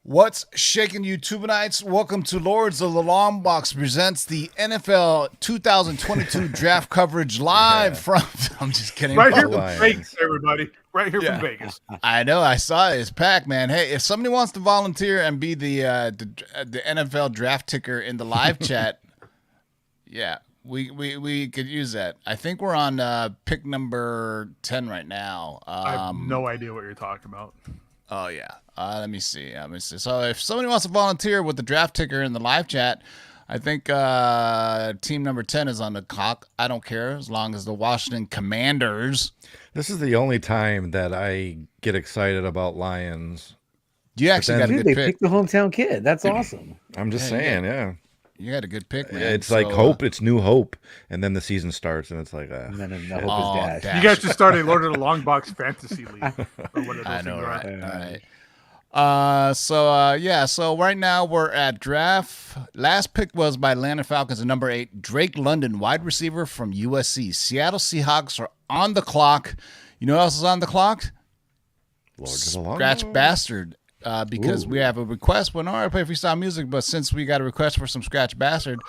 What's shaking YouTubeites? Welcome to Lords of the Long Box presents the NFL 2022 draft coverage live from. I'm just kidding. Right here from Vegas, everybody. Right here from Vegas. I know. I saw it. It's packed, man. Hey, if somebody wants to volunteer and be the NFL draft ticker in the live chat, yeah, we could use that. I think we're on pick number 10 right now. I have no idea what you're talking about. Oh, yeah. Let me see. So if somebody wants to volunteer with the draft ticker in the live chat, I think team number 10 is on the clock. I don't care as long as the Washington Commanders. This is the only time that I get excited about Lions. You actually got a good they pick. picked the hometown kid. That's awesome. I'm just saying, yeah. You had a good pick, man. It's like hope. It's new hope. And then the season starts, and it's like, And then the hope is dashed. You guys should start a Lord of the Long Box fantasy league. Or whatever I know, right? All right. So right now we're at draft. Last pick was by Atlanta Falcons at number 8, Drake London, wide receiver from USC. Seattle Seahawks are on the clock. You know what else is on the clock? Scratch Bastard. Because we have a request. Well, no, I play freestyle music, but since we got a request for some Scratch Bastard,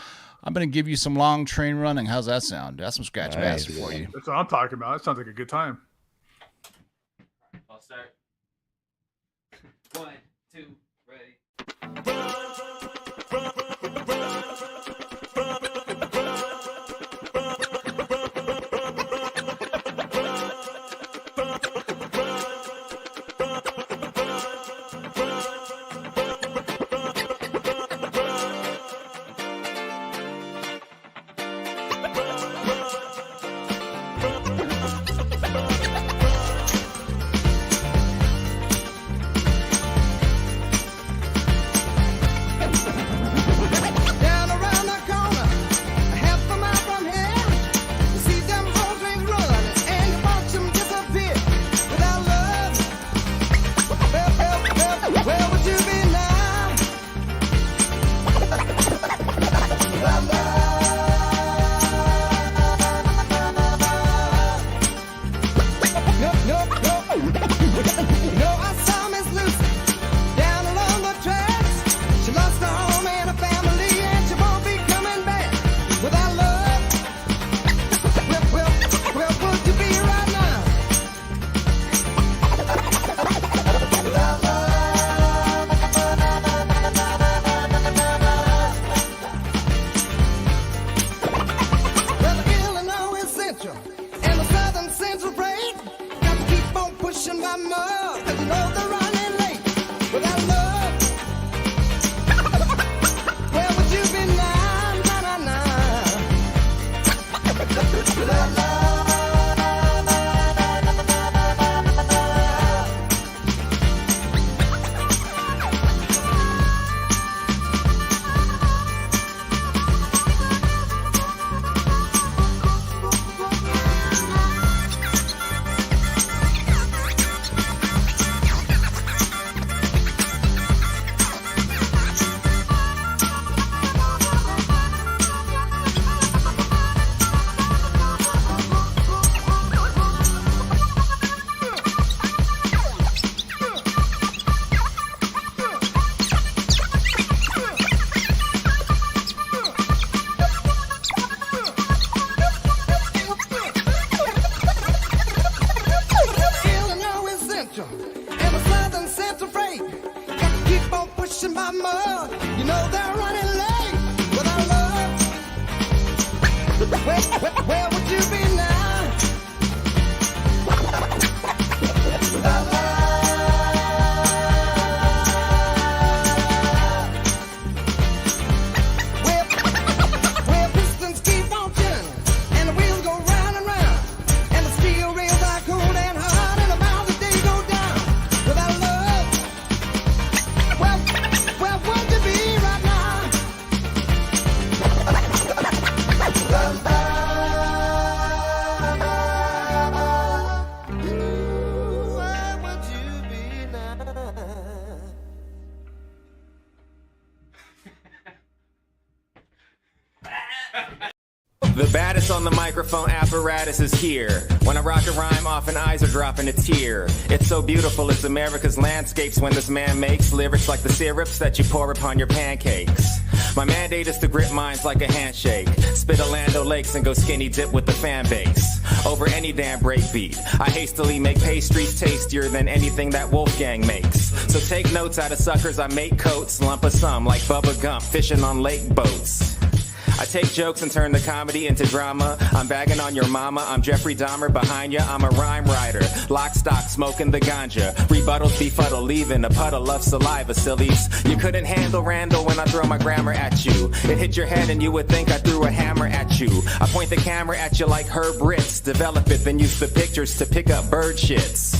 I'm going to give you some long train running. How's that sound? That's some Scratch Bastard for you. That's what I'm talking about. That sounds like a good time. I'll start. 1, 2, ready. The baddest on the microphone apparatus is here. When I rock a rhyme, often eyes are dropping a tear. It's so beautiful, it's America's landscapes when this man makes lyrics like the syrups that you pour upon your pancakes. My mandate is to grip minds like a handshake. Spit Orlando Lakes and go skinny dip with the fan base. Over any damn breakbeat, I hastily make pastries tastier than anything that Wolfgang makes. So take notes out of suckers, I make coats, lump of some like Bubba Gump, fishing on lake boats. I take jokes and turn the comedy into drama. I'm bagging on your mama, I'm Jeffrey Dahmer behind ya. I'm a rhyme writer, lock stock, smoking the ganja. Rebuttals befuddle, leaving a puddle of saliva, sillies. You couldn't handle Randall when I throw my grammar at you. It hit your head and you would think I threw a hammer at you. I point the camera at you like Herb Ritz. Develop it, then use the pictures to pick up bird shits.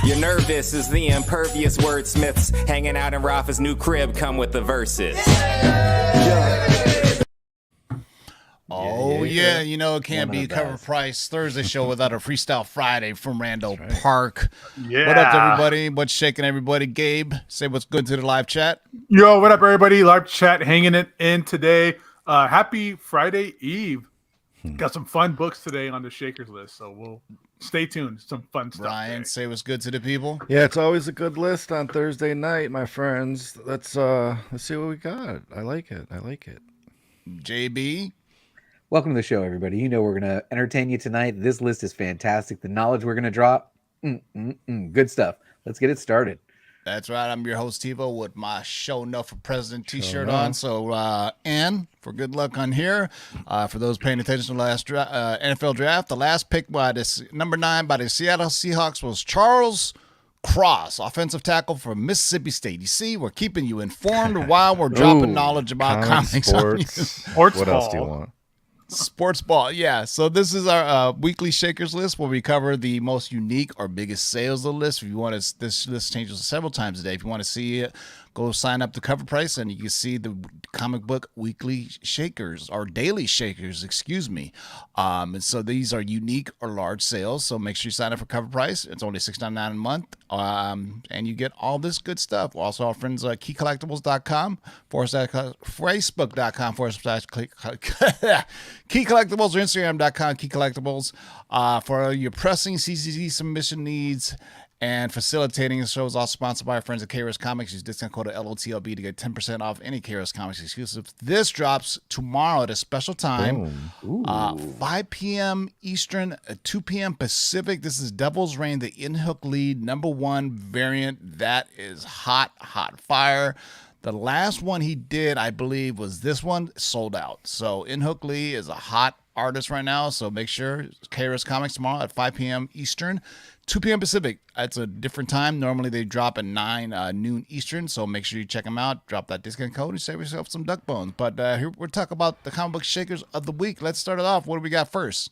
You're nervous as the impervious wordsmiths hanging out in Rafa's new crib come with the verses. Oh, yeah. You know, it can't be Cover Price Thursday show without a Freestyle Friday from Randall Park. Yeah. What up, everybody? What's shaking, everybody? Gabe, say what's good to the live chat. Yo, what up, everybody? Live chat hanging it in today. Happy Friday Eve. Got some fun books today on the Shakers list, so we'll stay tuned. Some fun stuff. Ryan, today. say what's good to the people. Yeah, it's always a good list on Thursday night, my friends. Let's see what we got. I like it. JB. Welcome to the show, everybody. You know we're going to entertain you tonight. This list is fantastic. The knowledge we're going to drop, good stuff. Let's get it started. That's right. I'm your host, TiVo, with my Show Enough for President t-shirt on. So, and for good luck on here, for those paying attention to the last NFL draft, the last pick by this number 9 by the Seattle Seahawks was Charles Cross, offensive tackle from Mississippi State. You see, we're keeping you informed while we're dropping knowledge about comics. Sports. Sports What ball. else do you want? Sports ball, yeah. So this is our weekly Shakers list where we cover the most unique or biggest sales of the list. If you want to, this list changes several times a day. If you want to see it, go sign up to CovrPrice and you can see the comic book weekly Shakers or daily Shakers, excuse me. And so these are unique or large sales. So make sure you sign up for CovrPrice. It's only $6.99 a month, and you get all this good stuff. Also, our friends at keycollectibles.com, Facebook.com, Key Collectibles, or Instagram.com, Key Collectibles, for your pressing CCC submission needs and facilitating the show is also sponsored by our friends at KRS Comics. Use discount code LOTLB to get 10% off any KRS Comics exclusive. This drops tomorrow at a special time, 5 p.m. Eastern, 2 p.m. Pacific. This is Devil's Reign, the In-Hook Lead #1 variant. That is hot fire. The last one he did, I believe, was this one, sold out. So In-Hook Lee is a hot artist right now, so make sure KRS Comics tomorrow at 5 p.m. Eastern, 2 p.m. Pacific. It's a different time. Normally they drop at 9 noon Eastern, so make sure you check them out. Drop that discount code and save yourself some duck bones. But here we're talking about the comic book Shakers of the week. Let's start it off. What do we got first?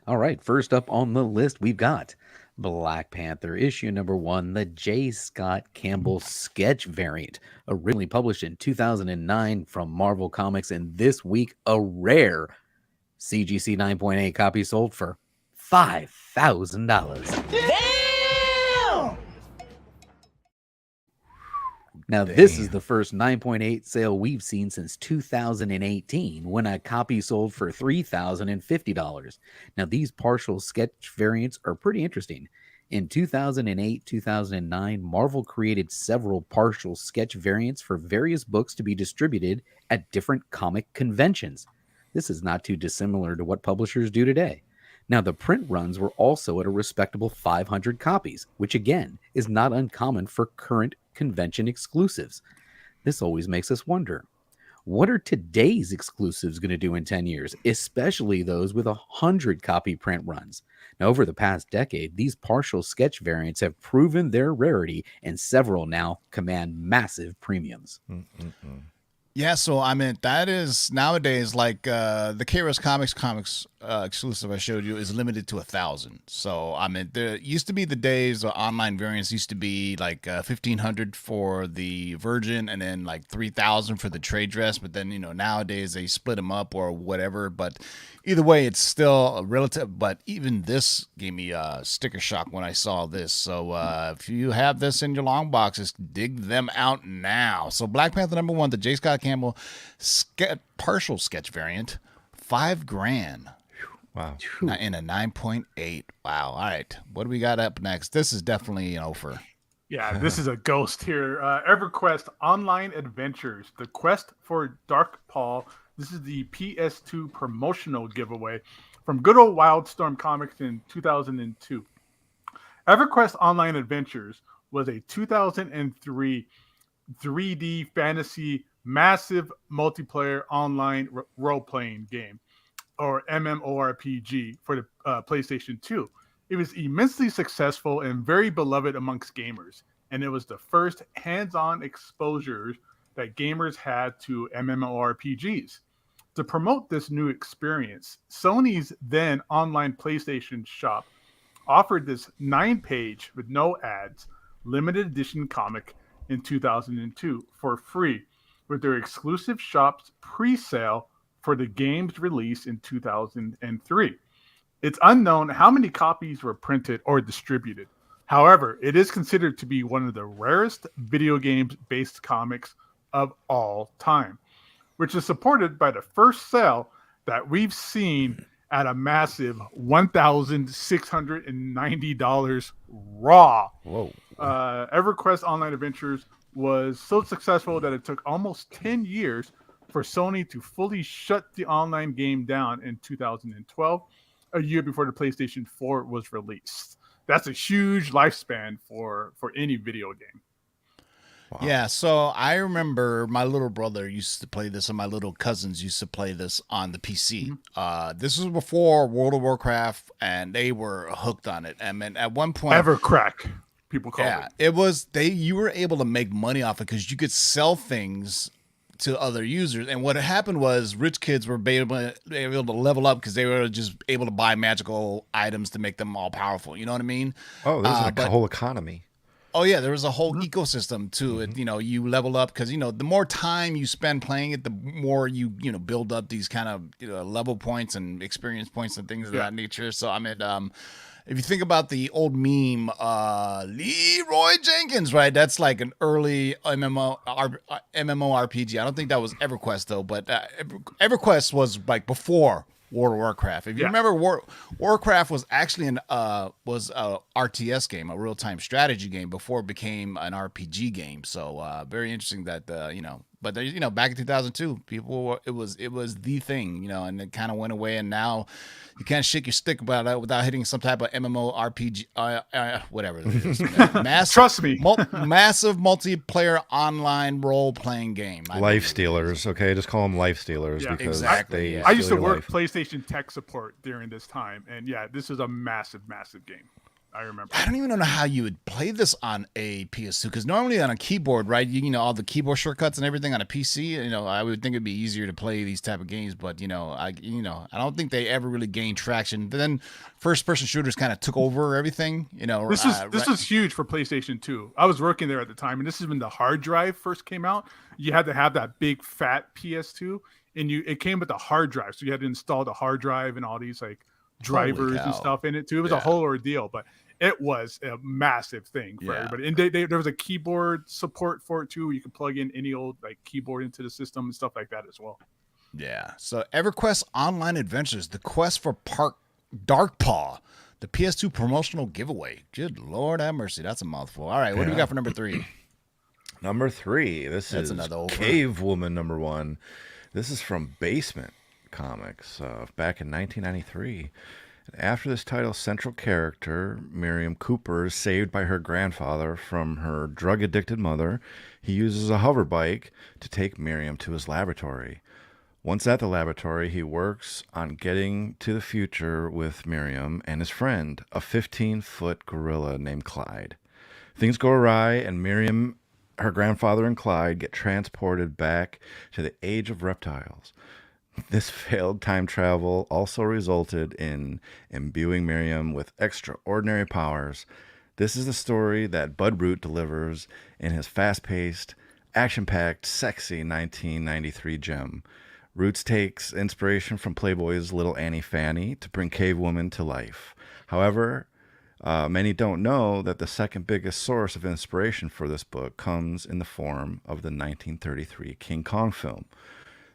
All right, first up on the list, we've got Black Panther issue #1, the J. Scott Campbell sketch variant, originally published in 2009 from Marvel Comics, and this week a rare CGC 9.8 copy sold for $5,000. Damn! Now, this is the first 9.8 sale we've seen since 2018, when a copy sold for $3,050. Now, these partial sketch variants are pretty interesting. In 2008, 2009, Marvel created several partial sketch variants for various books to be distributed at different comic conventions. This is not too dissimilar to what publishers do today. Now, the print runs were also at a respectable 500 copies, which again is not uncommon for current convention exclusives. This always makes us wonder, what are today's exclusives going to do in 10 years, especially those with 100 copy print runs? Now, over the past decade, these partial sketch variants have proven their rarity, and several now command massive premiums. Yeah, so I mean that is nowadays like the KRS Comics exclusive I showed you is limited to 1,000. So I mean there used to be the days online variants used to be like 1,500 for the Virgin and then like 3,000 for the trade dress. But then nowadays they split them up or whatever. But either way, it's still a relative. But even this gave me a sticker shock when I saw this. So if you have this in your long boxes, dig them out now. So Black Panther #1, the J. Scott Campbell partial sketch variant, $5,000. Wow. In a 9.8. Wow. All right. What do we got up next? This is definitely an offer. Yeah, this is a ghost here. EverQuest Online Adventures, The Quest for Dark Paul. This is the PS2 promotional giveaway from good old Wildstorm Comics in 2002. EverQuest Online Adventures was a 2003 3D fantasy massive multiplayer online role-playing game, or MMORPG, for the PlayStation 2. It was immensely successful and very beloved amongst gamers, and it was the first hands-on exposure that gamers had to MMORPGs. To promote this new experience, Sony's then online PlayStation shop offered this 9-page, with no ads, limited edition comic in 2002 for free, with their exclusive shop's pre-sale for the game's release in 2003. It's unknown how many copies were printed or distributed. However, it is considered to be one of the rarest video games-based comics of all time, which is supported by the first sale that we've seen at a massive $1,690 raw. Whoa. EverQuest Online Adventures was so successful that it took almost 10 years for Sony to fully shut the online game down in 2012, a year before the PlayStation 4 was released. That's a huge lifespan for any video game. Wow. Yeah, so I remember my little brother used to play this, and my little cousins used to play this on the PC. This was before World of Warcraft, and they were hooked on it. I mean, at one point, Evercrack, people call it. it was you were able to make money off it because you could sell things to other users. And what happened was rich kids were able to level up because they were just able to buy magical items to make them all powerful. You know what I mean? Oh, there's a whole economy. Oh yeah, there was a whole ecosystem to it. You know, you level up because the more time you spend playing it, the more you build up these kind of level points and experience points and things of that nature. So I mean, if you think about the old meme, Leroy Jenkins, right? That's like an early MMORPG. I don't think that was EverQuest though, but EverQuest was like before World of Warcraft. If you remember, Warcraft was actually an RTS game, a real time strategy game, before it became an RPG game. So very interesting that but back in 2002, it was the thing, and it kind of went away, and now you can't shake your stick about it without hitting some type of MMORPG, whatever it is. Trust me, massive multiplayer online role playing game. Life stealers, okay, just call them life stealers because exactly. they I used to steal your work life. PlayStation tech support during this time, and this is a massive game. I remember. I don't even know how you would play this on a PS2 because normally on a keyboard, right? All the keyboard shortcuts and everything on a PC. I would think it'd be easier to play these type of games, but I don't think they ever really gained traction. But then first-person shooters kind of took over everything. This was huge for PlayStation 2. I was working there at the time, and this is when the hard drive first came out. You had to have that big fat PS2, and it came with the hard drive, so you had to install the hard drive and all these like drivers and stuff in it too. It was a whole ordeal, but it was a massive thing for everybody. And there was a keyboard support for it too. You could plug in any old like keyboard into the system and stuff like that as well. Yeah. So EverQuest Online Adventures, the quest for Darkpaw, the PS2 promotional giveaway. Good Lord have mercy. That's a mouthful. All right. What do we got for number 3? Number 3. That's another over. Cave Woman number 1. This is from Basement Comics back in 1993. After this title's central character, Miriam Cooper, is saved by her grandfather from her drug-addicted mother, he uses a hover bike to take Miriam to his laboratory. Once at the laboratory, he works on getting to the future with Miriam and his friend, a 15-foot gorilla named Clyde. Things go awry, and Miriam, her grandfather, and Clyde get transported back to the age of reptiles. This failed time travel also resulted in imbuing Miriam with extraordinary powers. This is the story that Bud Root delivers in his fast-paced, action-packed, sexy 1993 gem. Roots takes inspiration from Playboy's Little Annie Fanny to bring Cave Woman to life. However, many don't know that the second biggest source of inspiration for this book comes in the form of the 1933 King Kong film.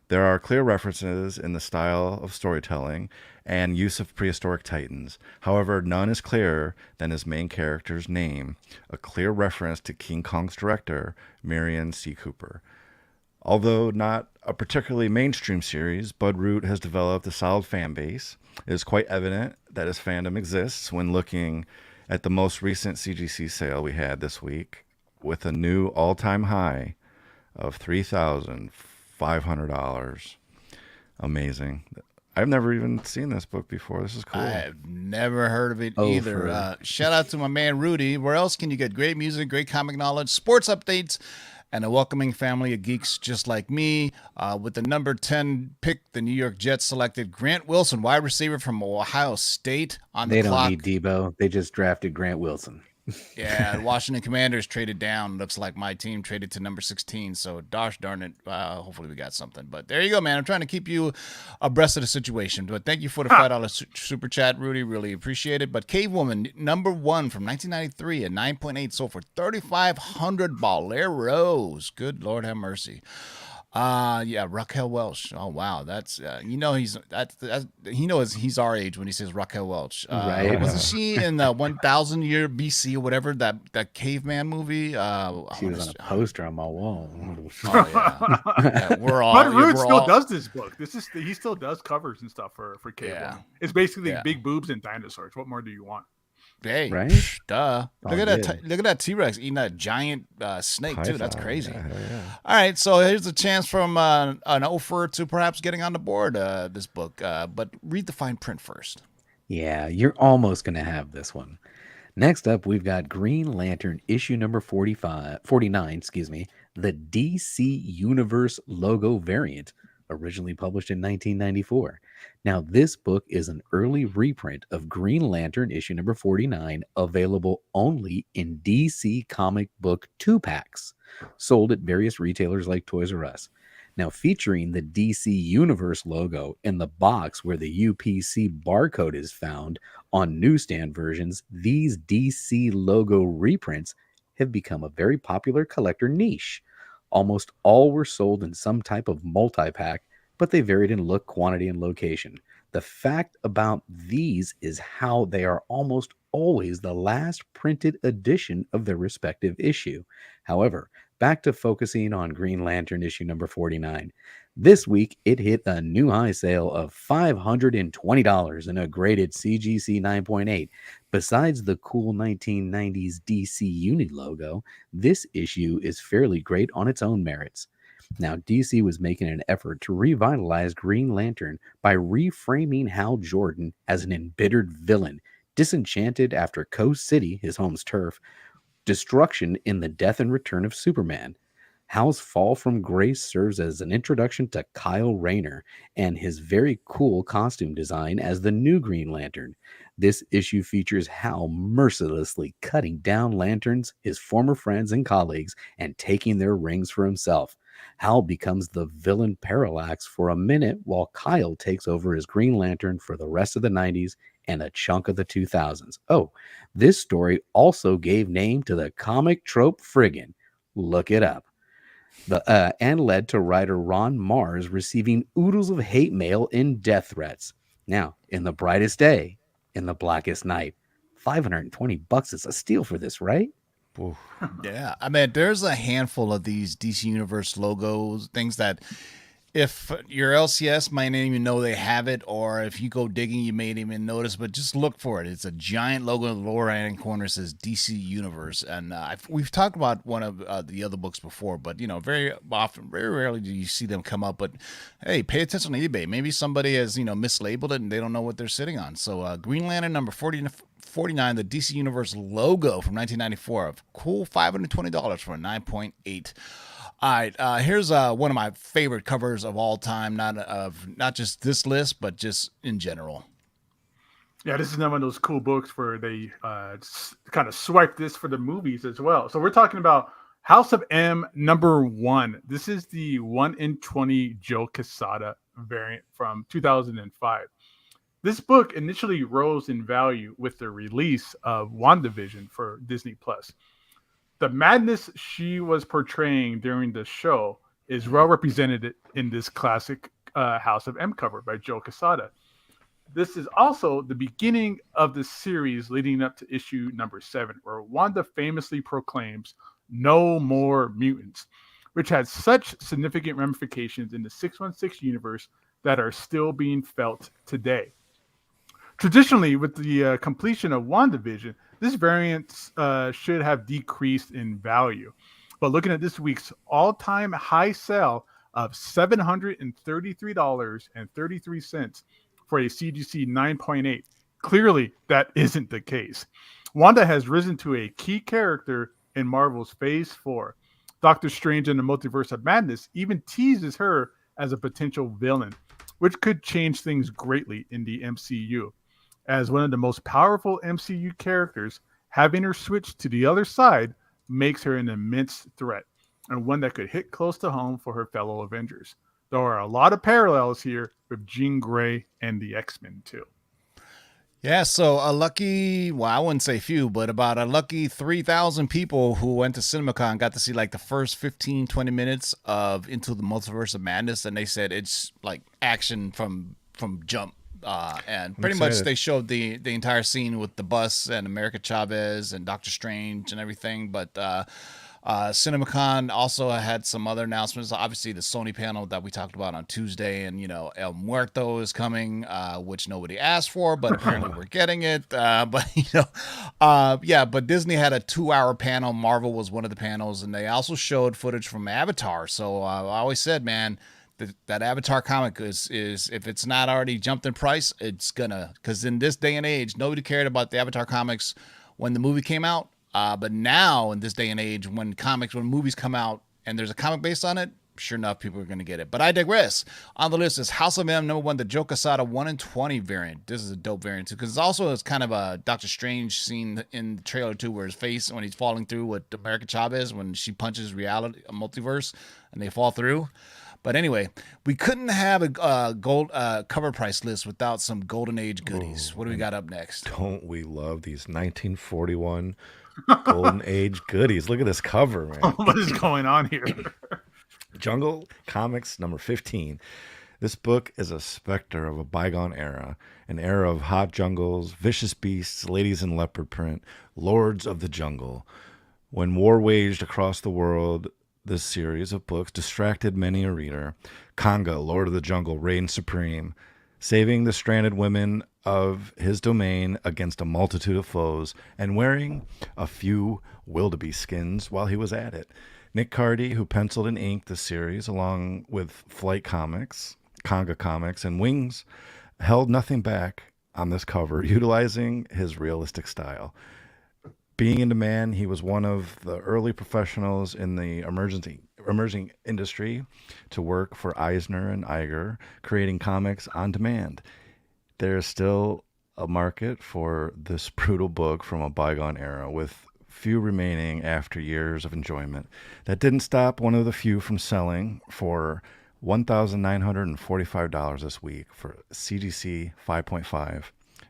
There are clear references in the style of storytelling and use of prehistoric titans. However, none is clearer than his main character's name, a clear reference to King Kong's director, Merian C. Cooper. Although not a particularly mainstream series, Bud Root has developed a solid fan base. It is quite evident that his fandom exists when looking at the most recent CGC sale we had this week, with a new all-time high of $3,500. Amazing. I've never even seen this book before. This is cool. I've never heard of it Oh, either. Shout out to my man Rudy. Where else can you get great music, great comic knowledge, sports updates, and a welcoming family of geeks just like me? With the number 10 pick, the New York Jets selected Grant Wilson, wide receiver from Ohio State, on the They clock. don't need Debo. They just drafted Grant Wilson. Yeah, Washington Commanders traded down. Looks like my team traded to number 16. So, gosh darn it. Hopefully we got something. But there you go, man. I'm trying to keep you abreast of the situation. But thank you for the $5 super chat, Rudy. Really appreciate it. But Cave Woman, number 1 from 1993 at 9.8, sold for 3,500 boleros. Good Lord have mercy. Yeah, Raquel Welch. Oh wow, that's he knows he's our age when he says Raquel Welch. Right. Wasn't she in the 1000 year BC or whatever that caveman movie? She was on a poster on my wall. Oh yeah, yeah we're all. Bud Root we're still all- does this book. He still does covers and stuff for Cable. Yeah. It's basically Yeah. big boobs and dinosaurs. What more do you want? Hey, Right? duh. Oh, Look at yeah. that! Look at that T-Rex eating that giant snake too. That's Python. crazy. Yeah, hell yeah. All right, so here's a chance from an offer to perhaps getting on the board this book. But read the fine print first. Yeah, you're almost going to have this one. Next up, we've got Green Lantern issue number 49, the DC Universe logo variant, originally published in 1994. Now, this book is an early reprint of Green Lantern issue number 49, available only in DC comic book 2-packs, sold at various retailers like Toys R Us. Now, featuring the DC Universe logo in the box where the UPC barcode is found on newsstand versions, these DC logo reprints have become a very popular collector niche. Almost all were sold in some type of multi-pack, but they varied in look, quantity, and location. The fact about these is how they are almost always the last printed edition of their respective issue. However, back to focusing on Green Lantern issue number 49. This week, it hit a new high sale of $520 in a graded CGC 9.8. Besides the cool 1990s DC Uni logo, this issue is fairly great on its own merits. Now, DC was making an effort to revitalize Green Lantern by reframing Hal Jordan as an embittered villain, disenchanted after Coast City, his home's turf, destruction in the death and return of Superman. Hal's fall from grace serves as an introduction to Kyle Rayner and his very cool costume design as the new Green Lantern. This issue features Hal mercilessly cutting down lanterns, his former friends and colleagues, and taking their rings for himself. Hal becomes the villain Parallax for a minute while Kyle takes over as Green Lantern for the rest of the 90s and a chunk of the 2000s. Oh, this story also gave name to the comic trope Friggin'. Look it up. And led to writer Ron Mars receiving oodles of hate mail and death threats. Now, in the brightest day, in the blackest night, $520 is a steal for this, right? Oof. Yeah, I mean, there's a handful of these DC Universe logos, things that if your LCS might not even know they have it, or if you go digging, you may not even notice, but just look for it. It's a giant logo in the lower right-hand corner, says DC Universe. And we've talked about one of the other books before, but, very often, very rarely do you see them come up. But, hey, pay attention to eBay. Maybe somebody has, mislabeled it and they don't know what they're sitting on. So Green Lantern number 49, the DC Universe logo from 1994, of cool $520 for a 9.8. All right, here's one of my favorite covers of all time, not just this list, but just in general. Yeah, this is one of those cool books where they kind of swipe this for the movies as well. So we're talking about House of M number 1. This is the 1 in 20 Joe Quesada variant from 2005. This book initially rose in value with the release of WandaVision for Disney+. The madness she was portraying during the show is well represented in this classic House of M cover by Joe Quesada. This is also the beginning of the series leading up to issue number 7, where Wanda famously proclaims, "No more mutants," which had such significant ramifications in the 616 universe that are still being felt today. Traditionally, with the completion of WandaVision, this variant should have decreased in value. But looking at this week's all-time high sale of $733.33 for a CGC 9.8, clearly that isn't the case. Wanda has risen to a key character in Marvel's Phase 4. Doctor Strange in the Multiverse of Madness even teases her as a potential villain, which could change things greatly in the MCU. As one of the most powerful MCU characters, having her switch to the other side makes her an immense threat, and one that could hit close to home for her fellow Avengers. There are a lot of parallels here with Jean Grey and the X-Men too. Yeah, so a lucky, well, I wouldn't say few, but about a lucky 3,000 people who went to CinemaCon got to see like the first 15, 20 minutes of Into the Multiverse of Madness, and they said it's like action from jump. And pretty much they showed the entire scene with the bus and America Chavez and Doctor Strange and everything. But CinemaCon also had some other announcements. Obviously, the Sony panel that we talked about on Tuesday, and El Muerto is coming, which nobody asked for, but apparently we're getting it. But Disney had a 2-hour panel. Marvel was one of the panels, and they also showed footage from Avatar. So I always said, man, that Avatar comic is if it's not already jumped in price, it's gonna, because in this day and age, nobody cared about the Avatar comics when the movie came out. But now in this day and age, when movies come out and there's a comic based on it, sure enough, people are going to get it. But I digress. On the list is House of M, number 1, the Joe Quesada 1 in 20 variant. This is a dope variant too, because it's kind of a Doctor Strange scene in the trailer too, where his face, when he's falling through with America Chavez, when she punches reality, a multiverse, and they fall through. But anyway, we couldn't have a gold cover price list without some golden age goodies. What do we got up next? Don't we love these 1941 golden age goodies? Look at this cover, man. What is going on here? Jungle Comics number 15. This book is a specter of a bygone era, an era of hot jungles, vicious beasts, ladies in leopard print, lords of the jungle. When war waged across the world, this series of books distracted many a reader. Kanga, Lord of the Jungle, reigned supreme, saving the stranded women of his domain against a multitude of foes, and wearing a few wildebeest skins while he was at it. Nick Cardy, who penciled and inked the series along with Flight Comics, Kanga Comics, and Wings, held nothing back on this cover, utilizing his realistic style. Being in demand, he was one of the early professionals in the emerging industry to work for Eisner and Iger, creating comics on demand. There is still a market for this brutal book from a bygone era, with few remaining after years of enjoyment. That didn't stop one of the few from selling for $1,945 this week for CGC 5.5.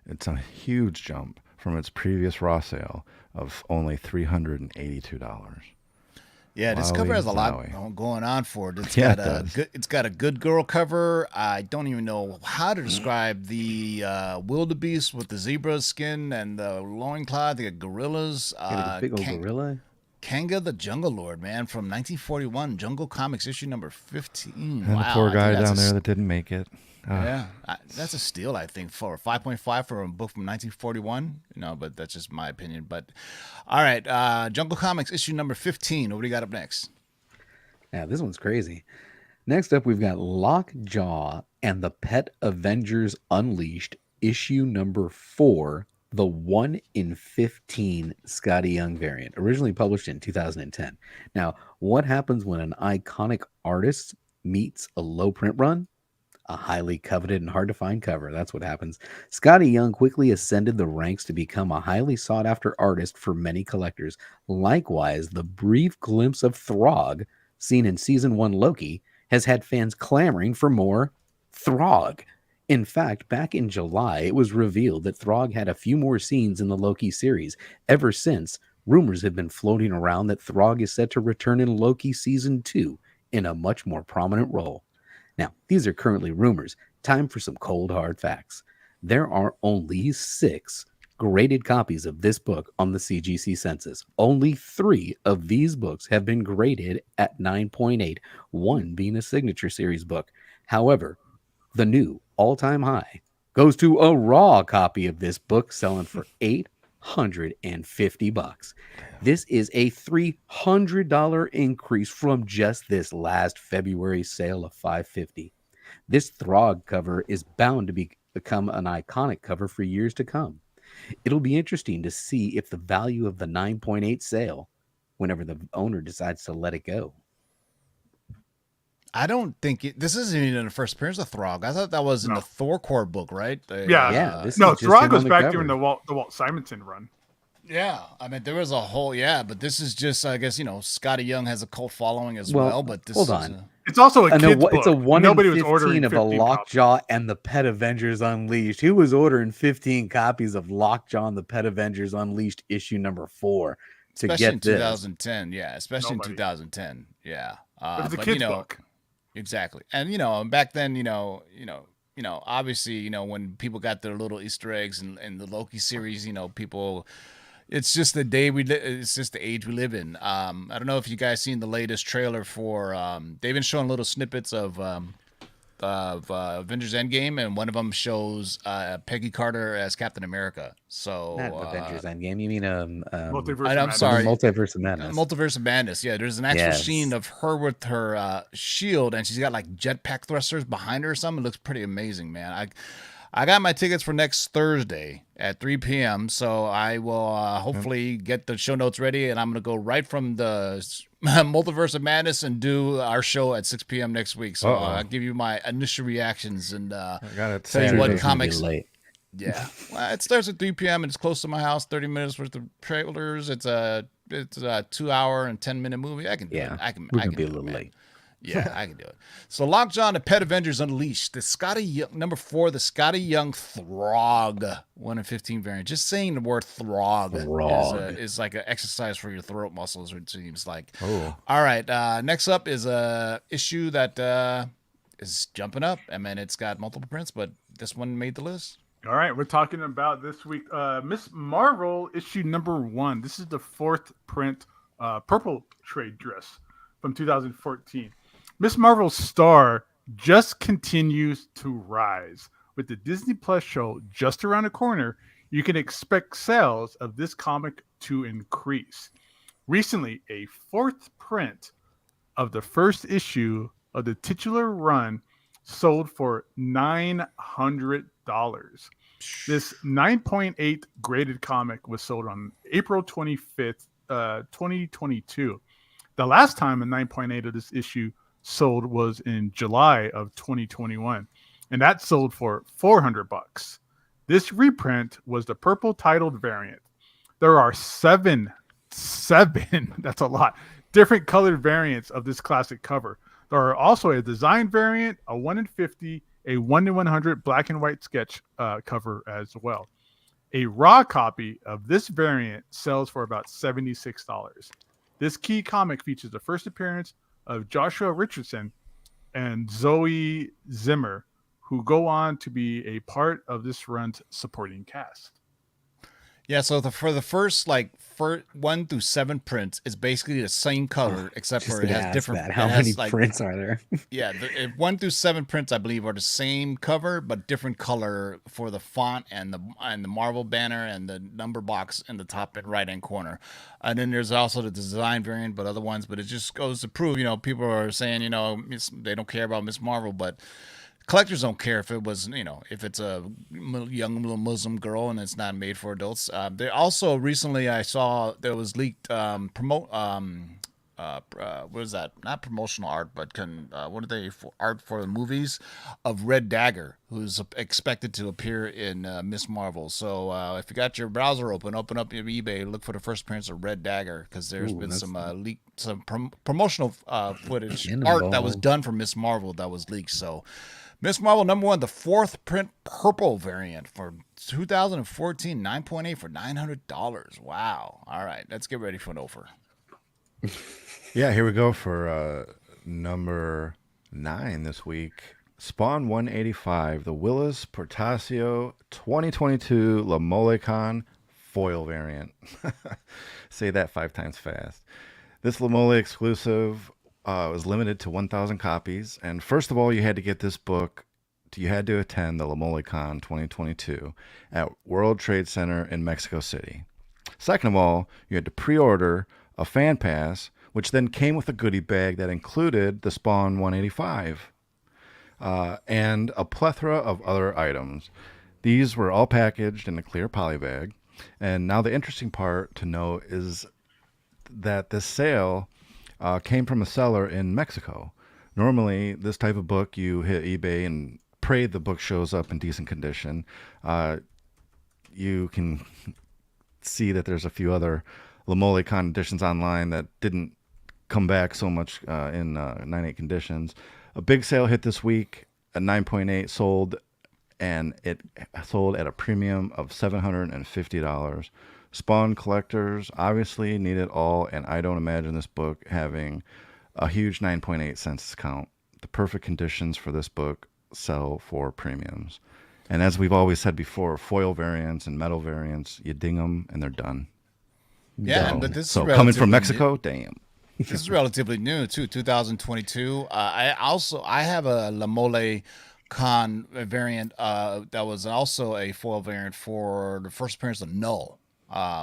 It's a huge jump from its previous raw sale of only $382. Yeah, this cover has a lot going on for it. It's got a good girl cover. I don't even know how to describe the wildebeest with the zebra skin and the loincloth. They got gorillas. Big old gorilla. Kanga the Jungle Lord, man, from 1941, Jungle Comics issue number 15. And the poor guy down there that didn't make it. Yeah, that's a steal, I think, for 5.5 for a book from 1941. But that's just my opinion. But all right, Jungle Comics issue number 15. What do you got up next? Yeah, this one's crazy. Next up, we've got Lockjaw and the Pet Avengers Unleashed issue number 4, the 1 in 15 Scotty Young variant, originally published in 2010. Now, what happens when an iconic artist meets a low print run? A highly coveted and hard to find cover. That's what happens. Scotty Young quickly ascended the ranks to become a highly sought after artist for many collectors. Likewise, the brief glimpse of Throg seen in season 1 Loki has had fans clamoring for more Throg. In fact, back in July, it was revealed that Throg had a few more scenes in the Loki series. Ever since, rumors have been floating around that Throg is set to return in Loki season 2 in a much more prominent role. Now, these are currently rumors. Time for some cold hard facts. There are only 6 graded copies of this book on the CGC census. Only 3 of these books have been graded at 9.8, one being a signature series book. However, the new all-time high goes to a raw copy of this book selling for $850. This is a $300 increase from just this last February sale of $550. This Throg cover is bound to become an iconic cover for years to come. It'll be interesting to see if the value of the 9.8 sale, whenever the owner decides to let it go. I don't think this isn't even in the first appearance of Throg. I thought that was in the Thor core book, right? Yeah. This No, is just Throg him goes on the back cover. during the Walt Simonson run. Yeah, I mean there was a whole but this is just I guess Scotty Young has a cult following as well, but this hold is on. It's also a kid's book. It's a 1 Nobody in was 15 ordering of a 15 Lockjaw and the Pet Avengers Unleashed. Who was ordering 15 copies of Lockjaw and the Pet Avengers Unleashed issue number 4 to especially get in this? 2010, especially Nobody. in 2010, It was a but kid's book. exactly, and back then, obviously, when people got their little Easter eggs in the Loki series, people. It's just the day it's just the age we live in. I don't know if you guys seen the latest trailer for. They've been showing little snippets of Avengers Endgame, and one of them shows Peggy Carter as Captain America. So Not Avengers Endgame. You mean Multiverse of I'm Madness. sorry. Multiverse of Madness. Multiverse of Madness. Yeah, there's an actual Yes. scene of her with her shield, and she's got like jetpack thrusters behind her or something. It looks pretty amazing, man. I got my tickets for next Thursday at 3 p.m. So I will hopefully get the show notes ready, and I'm going to go right from the Multiverse of Madness and do our show at 6 p.m. next week. So I'll give you my initial reactions and I got it tell you Saturday. what comics. Late. Yeah, well, it starts at 3 p.m. and it's close to my house. 30 minutes worth of trailers. It's a 2-hour and 10-minute movie. I can do it. Yeah, I can. we're I gonna can be a do it, little man. late. Yeah, I can do it. So Lockjaw and the Pet Avengers Unleashed. The Scotty Young, number 4, the Scotty Young Throg 1 in 15 variant. Just saying the word Throg is like an exercise for your throat muscles, it seems like. Oh. All right. Next up is a issue that is jumping up. I mean, it's got multiple prints, but this one made the list. All right, we're talking about this week Miss Marvel issue number 1. This is the 4th print purple trade dress from 2014. Miss Marvel's star just continues to rise. With the Disney Plus show just around the corner, you can expect sales of this comic to increase. Recently, a 4th print of the first issue of the titular run sold for $900. This 9.8 graded comic was sold on April 25th, 2022. The last time a 9.8 of this issue sold was in July of 2021, and that sold for $400. This reprint was the purple titled variant. There are seven, that's a lot, different colored variants of this classic cover. There are also a design variant, a 1 in 50, a 1 in 100 black and white sketch cover as well. A raw copy of this variant sells for about $76. This key comic features the first appearance of Joshua Richardson and Zoe Zimmer, who go on to be a part of this run's supporting cast. Yeah, so for the first 1 through 7 prints, it's basically the same color, except Just for it gonna has ask different. that. How many prints are there? Yeah, 1 through 7 prints, I believe, are the same cover but different color for the font and the Marvel banner and the number box in the top and right hand corner. And then there's also the design variant, but other ones. But it just goes to prove, people are saying, they don't care about Miss Marvel, but collectors don't care if it was, if it's a young little Muslim girl and it's not made for adults. They also recently I saw there was leaked what is that? Not promotional art, but what are they for? Art for the movies of Red Dagger, who's expected to appear in Miss Marvel. So if you got your browser open up your eBay, look for the first appearance of Red Dagger, because there's been some promotional footage art that was done for Miss Marvel that was leaked. So Miss Marvel number 1, the 4th print purple variant for 2014, 9.8 for $900. Wow. All right, let's get ready for an offer. Yeah, here we go for number 9 this week, Spawn 185, the Willis Portacio 2022 La Mole Con foil variant. Say that 5 times fast. This La Mole exclusive was limited to 1,000 copies. And first of all, you had to get this book. You had to attend the La Mole Con 2022 at World Trade Center in Mexico City. Second of all, you had to pre-order a fan pass, which then came with a goodie bag that included the Spawn 185 and a plethora of other items. These were all packaged in a clear poly bag. And now the interesting part to know is that this sale came from a seller in Mexico. Normally, this type of book, you hit eBay and pray the book shows up in decent condition. You can see that there's a few other La Mole Con editions online that didn't come back so much in 9.8 conditions. A big sale hit this week. A 9.8 sold, and it sold at a premium of $750. Spawn collectors obviously need it all, and I don't imagine this book having a huge 9.8 cents discount. The perfect conditions for this book sell for premiums. And as we've always said before, foil variants and metal variants, you ding them and they're done. Yeah, So- but this so is coming from relatively Mexico, damn. This is relatively new too, 2022. I have a La Mole Con variant that was also a foil variant for the first appearance of Null,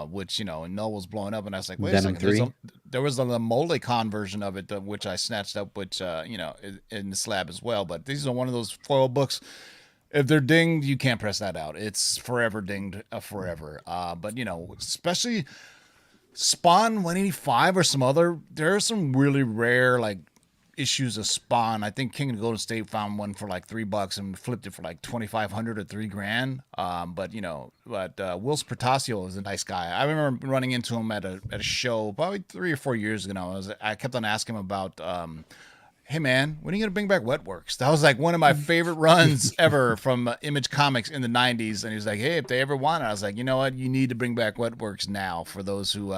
which Null was blowing up, and I was like, wait Venom a second, 3? there was a La Mole Con version of it which I snatched up, which in the slab as well. But these are one of those foil books. If they're dinged, you can't press that out. It's forever dinged, forever. But especially Spawn 185 or there are some really rare issues of Spawn. I think King of Golden State found one for like $3 and flipped it for like 2,500 or $3,000. But Wills Portacio is a nice guy. I remember running into him at a show probably 3 or 4 years ago. I kept on asking him about, hey man, when are you gonna bring back Wetworks? That was like one of my favorite runs ever from Image Comics in the 90s. And he was like, hey, if they ever want it, I was like, you know what, you need to bring back Wetworks now. For those who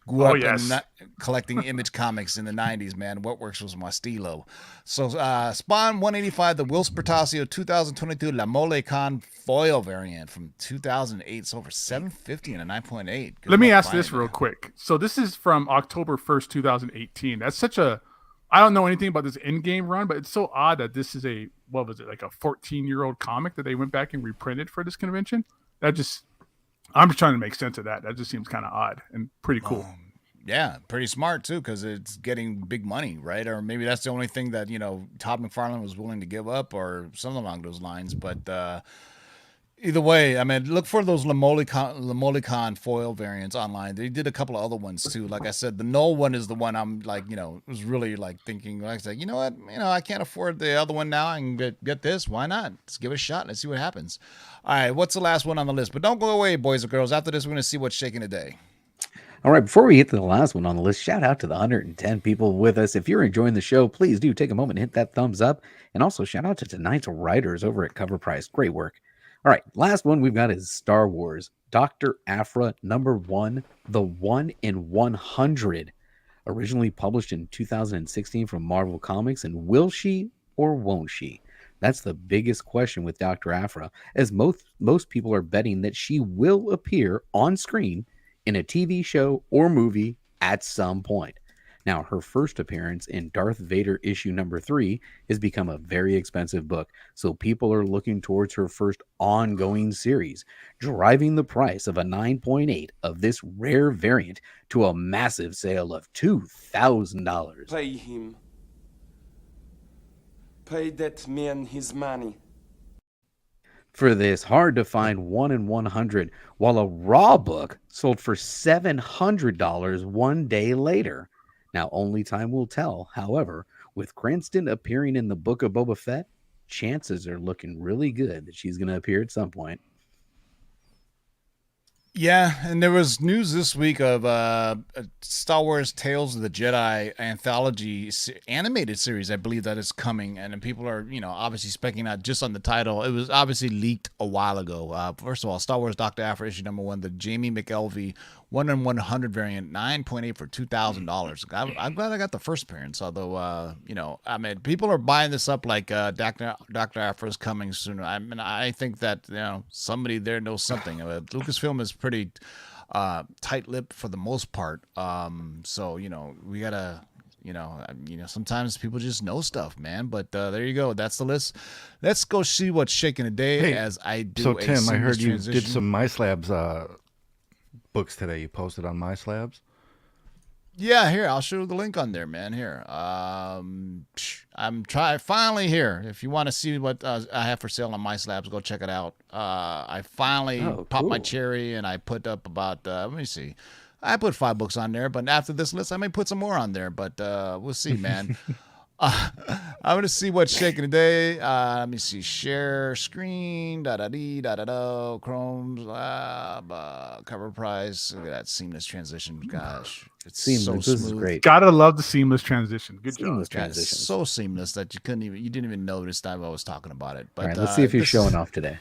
grew up collecting Image Comics in the 90s, man, Wetworks was my stilo. So Spawn 185, the Wills Portacio 2022 La Mole Con foil variant from 2008, sold for $750 and a 9.8. Let me ask this real quick. So this is from October 1st, 2018. That's such a, I don't know anything about this in-game run, but it's so odd that this is a 14-year-old comic that they went back and reprinted for this convention. I'm just trying to make sense of that. That just seems kind of odd and pretty cool. Yeah, pretty smart too, because it's getting big money, right? Or maybe that's the only thing that Todd McFarlane was willing to give up, or something along those lines. But either way, I mean, look for those La Mole Con foil variants online. They did a couple of other ones too. Like I said, the Null one is the one I'm was really thinking. Like I said, you know what? I can't afford the other one now. I can get this. Why not? Let's give it a shot. Let's see what happens. All right, what's the last one on the list? But don't go away, boys and girls. After this, we're going to see what's shaking today. All right, before we get to the last one on the list, shout out to the 110 people with us. If you're enjoying the show, please do take a moment and hit that thumbs up. And also shout out to tonight's writers over at CovrPrice. Great work. All right, last one we've got is Star Wars. Dr. Aphra #1, the 1 in 100. Originally published in 2016 from Marvel Comics. And will she or won't she? That's the biggest question with Dr. Aphra, as most people are betting that she will appear on screen in a TV show or movie at some point. Now, her first appearance in Darth Vader issue #3 has become a very expensive book, so people are looking towards her first ongoing series, driving the price of a 9.8 of this rare variant to a massive sale of $2,000. Pay him. Pay that man his money. For this hard-to-find 1 in 100, while a raw book sold for $700 one day later. Now, only time will tell. However, with Cranston appearing in the Book of Boba Fett, chances are looking really good that she's going to appear at some point. Yeah, and there was news this week of Star Wars Tales of the Jedi anthology animated series, I believe, that is coming. And then people are, obviously speculating out just on the title. It was obviously leaked a while ago. First of all, Star Wars Dr. Aphra issue #1, the Jamie McElvey 1 in 100 variant, 9.8 for $2,000. I'm glad I got the first appearance. Although, I mean, people are buying this up like Dr. Afro's coming soon. I mean, I think that somebody there knows something. Lucasfilm is pretty tight-lipped for the most part. So we gotta. Sometimes people just know stuff, man. But there you go. That's the list. Let's go see what's shaking today as I do. So, Tim, I heard you transition. did some My Slabs books today. You posted on My Slabs? Yeah, here, I'll show you the link on there, man. Here. I'm finally here. If you want to see what I have for sale on My Slabs, go check it out. I finally popped my cherry, and I put up about, let me see. I put 5 books on there, but after this list, I may put some more on there, but we'll see, man. I'm going to see what's shaking today. Let me see. Share screen, Chrome's cover price. Look at that seamless transition. Gosh, it's Seamless. so This smooth. is great. Gotta love the seamless transition. Good Seamless job. God, it's transition. so seamless that you didn't even notice that I was talking about it. But All right, let's see if you're showing off today.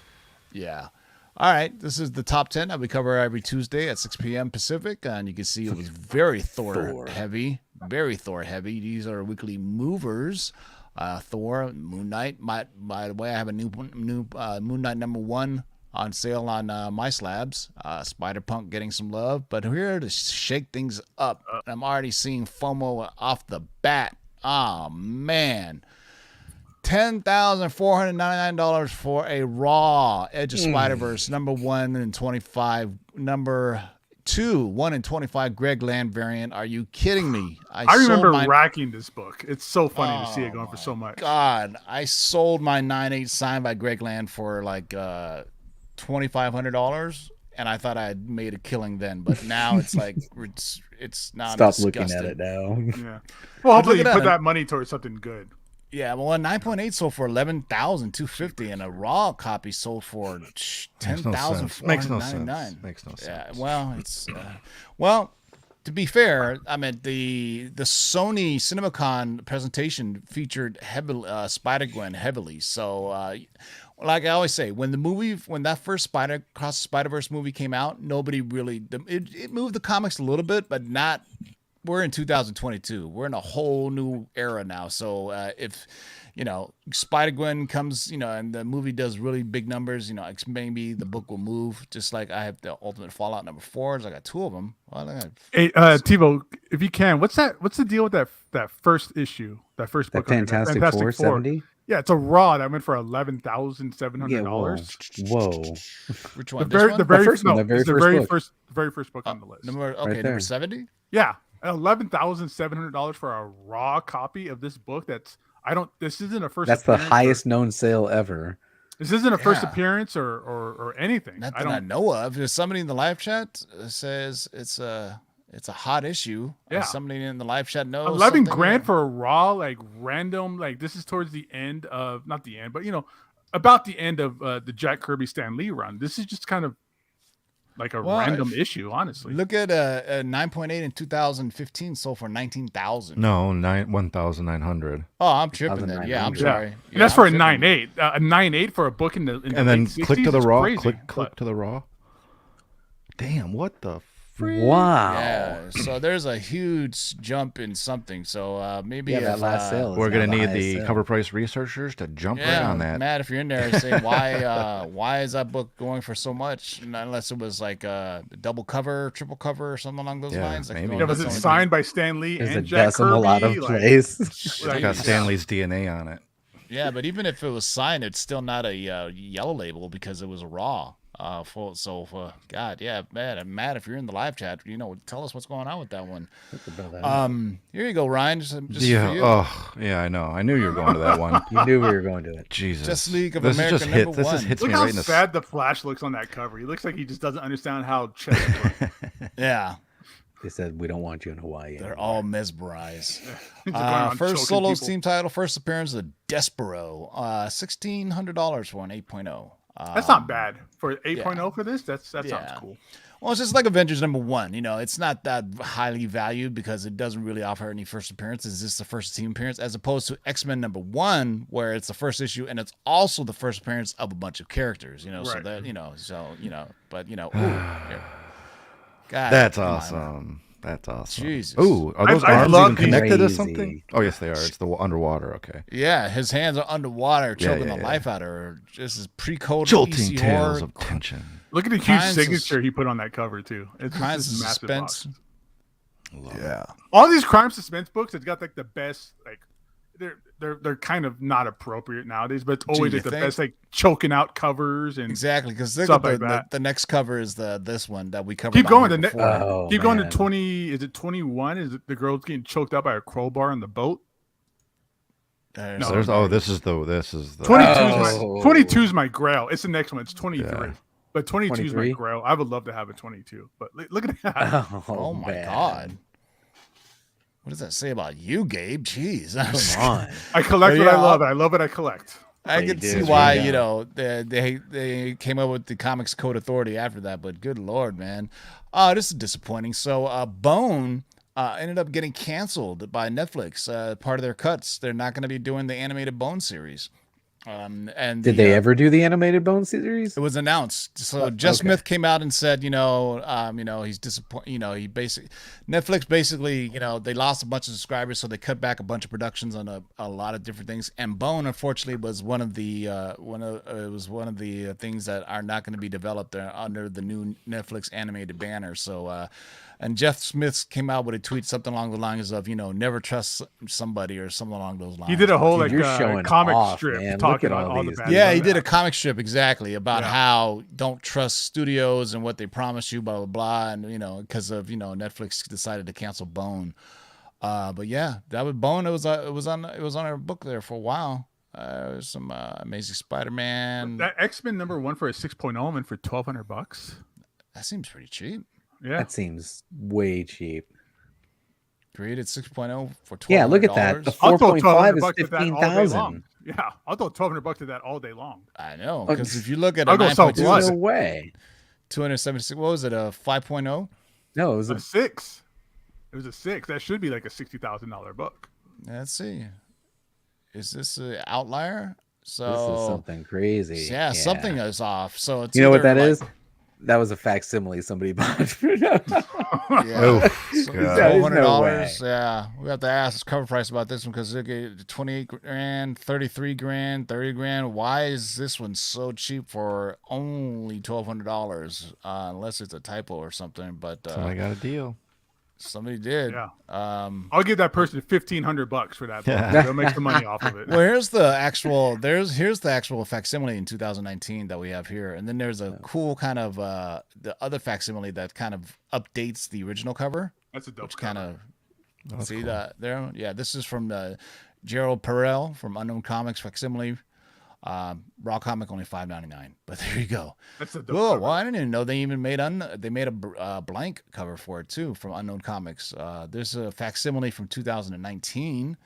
Yeah. All right, this is the top 10 that we cover every Tuesday at 6 p.m. Pacific, and you can see it was very Thor heavy, very Thor heavy. These are weekly movers. Thor, Moon Knight. By the way, I have a new Moon Knight #1 on sale on My Slabs. Spider-Punk getting some love, but here to shake things up. I'm already seeing FOMO off the bat. Oh man. $10,499 for a raw Edge of Spider-Verse #1 in 25, #2 1 in 25 Greg Land variant. Are you kidding me? I remember racking this book. It's so funny to see it going for so much. God, I sold my 9/8 signed by Greg Land for like $2,500, and I thought I had made a killing then, but now it's like it's now Stop disgusting. looking at it now. Yeah. Well, hopefully you look at put that. that money towards something good. Yeah, well, a 9.8 sold for $11,250, and a raw copy sold for $10,499. Makes no sense. Yeah, well, it's well. To be fair, I mean the Sony CinemaCon presentation featured heavily Spider-Gwen heavily. So, like I always say, when that first Across the Spider-Verse movie came out, nobody really it moved the comics a little bit, but not. We're in 2022. We're in a whole new era now. So if Spider-Gwen comes, and the movie does really big numbers, maybe the book will move. Just like I have the Ultimate Fallout #4s. I got 2 of them. Well, Hey, Tivo, if you can, what's the deal with that first issue, that first book? Fantastic Four 70? Yeah, it's a raw that went for $11,700. Whoa. which one? The very first one, the very first book on the list. Number 70. Yeah, $11,700 for a raw copy of this book. This isn't a first. That's the appearance highest known sale ever. This isn't a first Yeah. appearance or anything. Not that I know of. There's somebody in the live chat says it's a hot issue. Yeah. Somebody in the live chat knows. $11,000 for a raw, like random, like this is towards the end of, not the end, but about the end of the Jack Kirby Stan Lee run. This is just kind of like a random issue, honestly. Look at a 9.8 in 2015 sold for $19,000. No, 1,900. Oh, I'm tripping then. Yeah, I'm 1,900. sorry. And Yeah, that's I'm for a tripping. 9.8. A 9.8 for a book in the And then late click to 60s the is raw. crazy, Click but- to the raw. Damn, what the freak? Wow. Yeah, so there's a huge jump in something. So maybe Yeah, that if, last sale. We're going gonna to need the CovrPrice researchers to jump right on that. Matt, if you're in there, say why is that book going for so much? Unless it was like a double cover, triple cover, or something along those Yeah, lines. Like, maybe. you Yeah, know, was it that's the signed by Stan Lee There's a and Jack decimal Kirby? out of place. It's got Stanley's DNA on it. Yeah, but even if it was signed, it's still not a yellow label because it was raw. God, yeah, Matt, if you're in the live chat, tell us what's going on with that one. Here you go, Ryan. Just Yeah. for you. Oh, yeah. I know. I knew you were going to that one. You knew we were going to it. Jesus. Justice League of this America is just hit. #1. This just hits Look me how right in the. sad the Flash looks on that cover. He looks like he just doesn't understand how chess works. Yeah, They said we don't want you in Hawaii. they're all mesmerized. He's going around First choking solos people. team title, first appearance of Despero. $1,600 for an 8.0. That's not bad for 8.0 for this. That sounds Yeah. cool. Well, it's just like Avengers #1. It's not that highly valued because it doesn't really offer any first appearances. It's just the first team appearance, as opposed to X-Men #1, where it's the first issue and it's also the first appearance of a bunch of characters. So Right. that but ooh, here. God, That's come on. awesome. That's awesome. Jesus. Ooh, are those I arms love even these- connected to Crazy. something? Oh, yes, they are. It's the underwater. Okay. Yeah, his hands are underwater, Yeah, choking yeah, the yeah. life out of her. Just as pre-coded Jolting EC tales horror, of tension. Look at the huge Crimes of- signature he put on that cover too. It's crimes just of massive suspense. box. Yeah. All these crime suspense books, it's got like the best, like they're kind of not appropriate nowadays, but it's always you like the think? best, like choking out covers and Exactly, because Stuff like that. the next cover is this one that we covered. keep on going. here The before. Oh, keep going to man. 20. Is it 21? Is it the girl's getting choked out by a crowbar on the boat? There's- No. There's this is the 22 is my grail. It's the next one. It's 23. Yeah. But 22 is my 23? grail. I would love to have a 22. But look at that. Oh my man. God. What does that say about you, Gabe? Jeez. Come on. I collect But what I yeah, love. I love what I collect. I They can do. see There why, you you go. know, they came up with the Comics Code Authority after that, but good Lord, man. This is disappointing. So Bone ended up getting canceled by Netflix. Part of their cuts. They're not going to be doing the animated Bone series. And Did the, they ever do the animated Bone series? It was announced. So Jeff okay. Smith came out and said, he's disappointed. Netflix basically, they lost a bunch of subscribers, so they cut back a bunch of productions on a lot of different things. And Bone, unfortunately, was one of the things that are not going to be developed under the new Netflix animated banner. So, and Jeff Smith came out with a tweet, something along the lines of, never trust somebody or something along those lines. He did a whole Dude, you're like showing comic off, strip man. Look talking at about all all the these. bad. Yeah, he stuff. did a comic strip exactly about Yeah. how don't trust studios and what they promise you, blah blah blah, and because of Netflix decided to cancel Bone. But yeah, that was Bone. It was on our book there for a while. There's some Amazing Spider-Man. That X-Men #1 for a 6.0 and for $1,200. That seems pretty cheap. Yeah. That seems way cheap. Created 6.0 for $1,200. Yeah, look at that. The I'll throw 4.5 is $1,200 at that all day long. 15,000. Yeah, I'll throw $1,200 at that all day long. I know, because if you look at I'll a go sell 9.2, blood. No way. 276. What was it? A 5.0? No, it was A 6. It was a 6. That should be like a $60,000 book. Let's see. Is this an outlier? So this is something crazy. Yeah, something is off. So it's You know what either that like- is? That was a facsimile somebody bought. Yeah, Oh, so God. There's no $1,200. way. Yeah, we have to ask cover price about this one because they get 28 grand, 33 grand, 30 grand. Why is this one so cheap for only $1,200? Unless it's a typo or something, but I got a deal. somebody did. Yeah. Um, I'll give that person $1,500 for that book. Yeah. They'll make some money off of it. well, here's the actual facsimile in 2019 that we have here, and then there's a cool kind of the other facsimile that kind of updates the original cover, That's a dope which kind cover. of see that there. Yeah, this is from Gerald Perel from Unknown Comics facsimile. Raw comic only $5.99, but there you go. That's a dope Whoa, cover. well, I didn't even know they even made a blank cover for it too from Unknown Comics. There's a facsimile from 2019,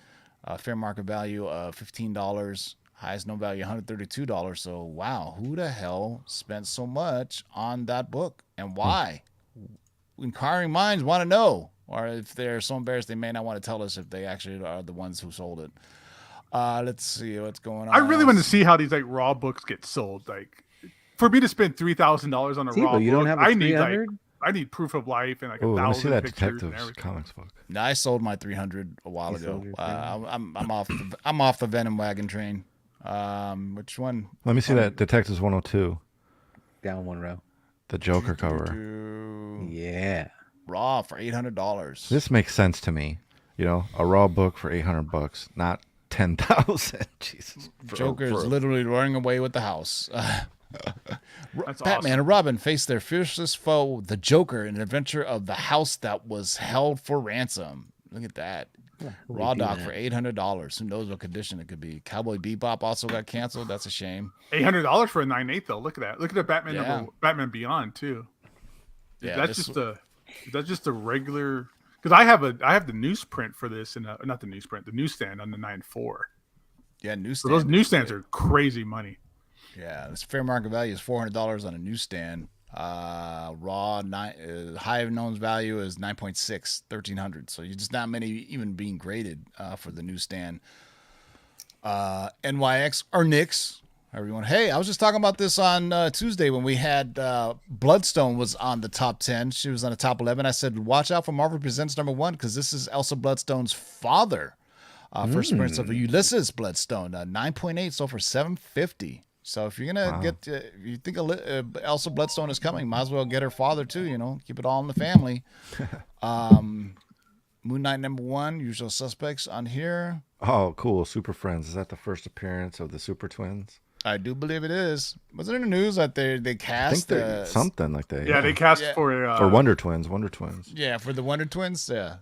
fair market value of $15, highest known value $132. So wow, who the hell spent so much on that book and why? Inquiring minds want to know, or if they're so embarrassed they may not want to tell us if they actually are the ones who sold it. Let's see what's going on. I really want to see how these like raw books get sold. Like, for me to spend $3,000 on a raw Tivo, you don't book, have a I need like 300? I need proof of life and like Oh, let me 1,000 see that pictures and Detectives everything. comics book. No, I sold my 300 a while You ago. sold your I'm off the Venom wagon train. Which one? Let me see that Detectives 102, Down one row. the Joker cover. Yeah. Raw for $800. This makes sense to me. A raw book for $800, not 10,000. Jesus. Joker is literally running away with the house. That's Batman awesome. and Robin face their fiercest foe, the Joker, in an adventure of the house that was held for ransom. Look at that. Raw do dog that? for $800. Who knows what condition it could be? Cowboy Bebop also got canceled. That's a shame. $800 for a 9/8 though. Look at that. Look at the Batman Yeah. Batman Beyond too. Yeah, that's this- just a regular. Because I have the newsprint for this, and not the newsprint, the newsstand on the 9/4. Yeah, So newsstand. those newsstands are crazy money. Yeah, this fair market value is $400 on a newsstand. High known value is 9.6, 1,300. So you're just not many even being graded for the newsstand. NYX or Nix everyone. Hey, I was just talking about this on Tuesday when we had Bloodstone was on the top 10. She was on the top 11. I said, watch out for Marvel Presents #1 because this is Elsa Bloodstone's father. First appearance of Ulysses Bloodstone, 9.8, so for $750. So if you're gonna get, if you think Elsa Bloodstone is coming, might as well get her father too. You know, keep it all in the family. Moon Knight #1, Usual Suspects on here. Oh, cool. Super Friends. Is that the first appearance of the Super Twins? I do believe it is. Was it in the news that they cast something like that? Yeah, they cast for Wonder Twins. Wonder Twins. Yeah, for the Wonder Twins. Yeah.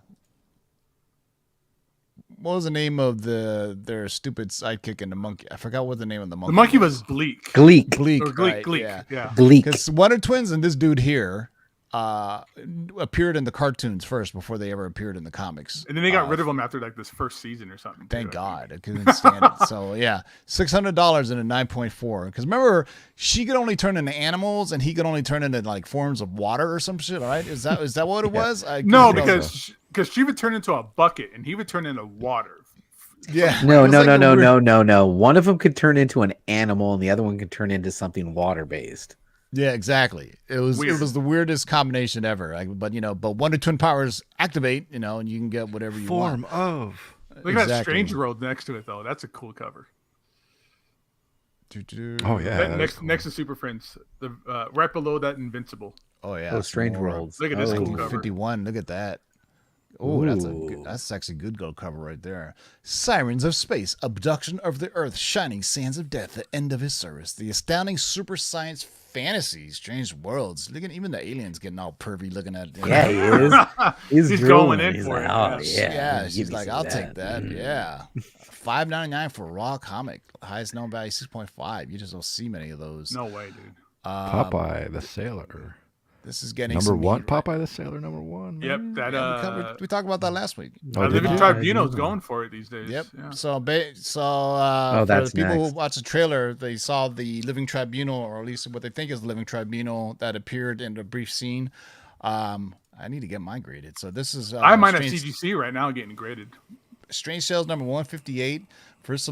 What was the name of their stupid sidekick and the monkey? I forgot what the name of the monkey. The monkey was Gleek. Gleek. Or Gleek. Right, Gleek. yeah. Gleek. Because Wonder Twins and this dude here appeared in the cartoons first before they ever appeared in the comics. And then they got rid of them after like this first season or something. Thank God. I couldn't stand it. So yeah, $600 in a 9.4. Because remember, she could only turn into animals and he could only turn into like forms of water or some shit. All right, is that what it was? No, because she would turn into a bucket and he would turn into water. Yeah. No. One of them could turn into an animal and the other one could turn into something water based. Yeah, exactly. It was the weirdest combination ever. But Wonder Twin powers activate, and you can get whatever you want. Form of. Look at that Strange World next to it though. That's a cool cover. Oh yeah. Next to Super Friends, the right below that Invincible. Oh yeah. Oh, Strange Worlds. Look at this cool cover. 51. Look at that. Oh, that's actually good gold cover right there. Sirens of Space, Abduction of the Earth, Shining Sands of Death, The End of His Service, The Astounding Super Science Fantasy, Strange Worlds. Look at even the aliens getting all pervy looking at it. Yeah, he is. He's going in for it. Oh, yeah. She's like, I'll take that. Yeah. $5.99 for Raw comic. Highest known value 6.5. You just don't see many of those. No way, dude. Popeye the Sailor. This is getting number one. Heat, Popeye right? the Sailor #1. Yep, that we talked about that last week. Living Tribunal's going for it these days. Yep. Yeah. So for that's the people next. who watched the trailer, they saw the Living Tribunal, or at least what they think is the Living Tribunal that appeared in a brief scene. I need to get mine graded. So this is I might have CGC right now getting graded. Strange Tales #158. First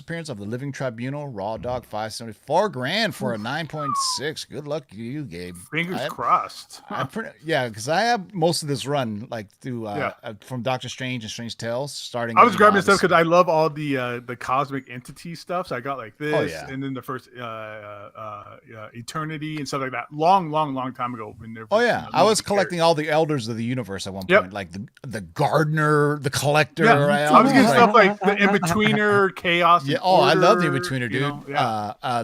appearance of the Living Tribunal, Raw Dog, $574 grand for a 9.6. Good luck to you, Gabe. Fingers crossed. Because I have most of this run like through from Doctor Strange and Strange Tales starting. I was grabbing stuff because I love all the cosmic entity stuff. So I got like this, and then the first Eternity and stuff like that. Long time ago. I was collecting all the Elders of the Universe at one point, like the Gardener, the Collector. Yeah, I was getting stuff like the In-Betweener, Chaos. Yeah, I love the In-Betweener, dude.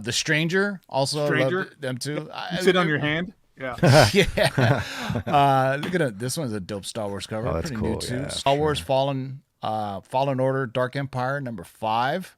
The Stranger, also loved them too. Sit on your hand. Yeah. Look at it. This one's a dope Star Wars cover. Oh, that's pretty cool, new too. yeah, Star Wars Fallen Order, Dark Empire, #5.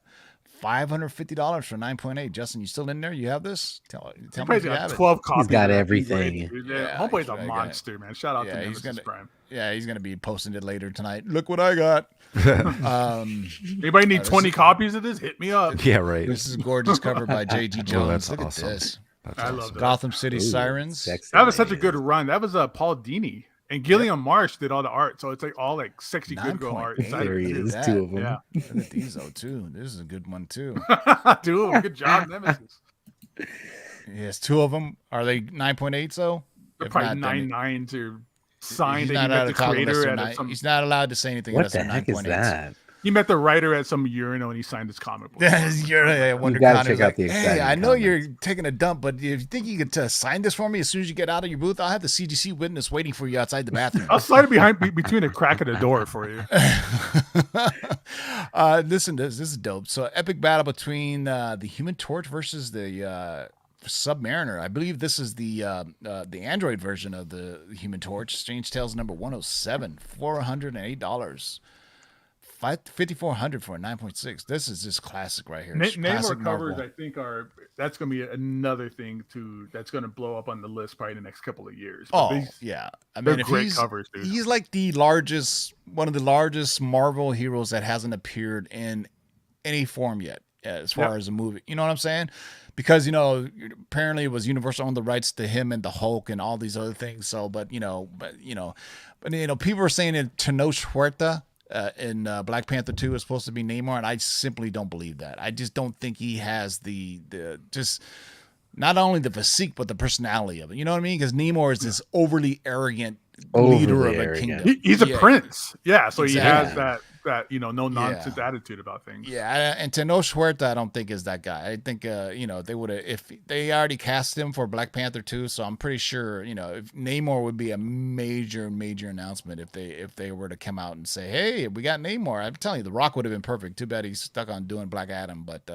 $550 for 9.8. Justin, you still in there? You have this? Tell me if you have 12 copies. He's got everything. Homeboy's a monster, man. Shout out to Nemesis Prime. Yeah, he's gonna be posting it later tonight. Look what I got. Anybody need 20 copies of this? Hit me up. Yeah, right. This is a gorgeous cover by J.G. Jones. That's Look awesome. at this. I love that. Gotham City Sirens. Sexy That was such a ladies. good run. That was Paul Dini. And Gilliam Marsh did all the art. So it's like all like sexy good girl art. 9.8. Inside There he of it. is, that. two of them. Yeah. Look at these though too. This is a good one too. Dude, good job, Nemesis. Yes, two of them. Are they 9.8? So They're If probably not, then 9.9 to sign he's that not he met allowed the to talk creator unless at they're some. He's not allowed to say anything. What unless the they're heck is 9.8s. that? He met the writer at some urinal and he signed his comic book. You're a Wonder gotta Con. check He's out like, the hey, exciting I know comments. you're taking a dump, but if you think you could sign this for me as soon as you get out of your booth, I'll have the CGC witness waiting for you outside the bathroom. I'll slide it between a crack of the door for you. Listen to this. This is dope. So, epic battle between the Human Torch versus the Submariner. I believe this is the Android version of the Human Torch. Strange Tales #107, $408. $5,400 for a 9.6. This is just classic right here. It's Namor classic covers, Marvel. I think, that's going to be another thing that's going to blow up on the list probably in the next couple of years. But Oh these- yeah, I they're mean, if great covers, dude. he's like one of the largest Marvel heroes that hasn't appeared in any form yet, as far as a movie. You know what I'm saying? Because apparently it was Universal owned the rights to him and the Hulk and all these other things. So, but people are saying that Tenoch Huerta in Black Panther 2 is supposed to be Namor, and I simply don't believe that. I just don't think he has the just not only the physique but the personality of it. You know what I mean? Because Namor is this overly arrogant leader of a kingdom. He's a prince. Yeah, so exactly. he has that no nonsense attitude about things. Yeah, and Tenoch Huerta I don't think is that guy. I think they would have, if they already cast him for Black Panther 2, so I'm pretty sure if Namor would be a major announcement if they were to come out and say, hey, we got Namor. I'm telling you, The Rock would have been perfect. Too bad he's stuck on doing Black Adam, but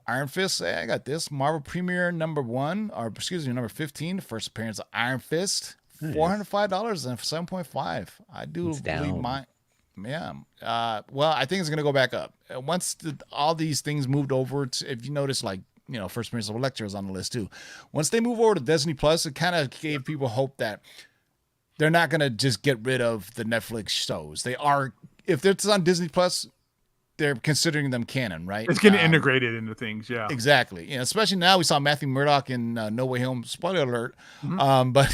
Iron Fist, hey, I got this Marvel Premiere number 15, first appearance of Iron Fist. Nice. $405 and 7.5. I do believe mine. Yeah. Well, I think it's going to go back up. Once all these things moved over to, if you notice, like, First Appearance of Electra is on the list too. Once they move over to Disney Plus, it kind of gave people hope that they're not going to just get rid of the Netflix shows. They are, if it's on Disney Plus, they're considering them canon, right? It's getting integrated into things, yeah. Exactly. Especially now we saw Matthew Murdock in No Way Home. Spoiler alert. Mm-hmm. But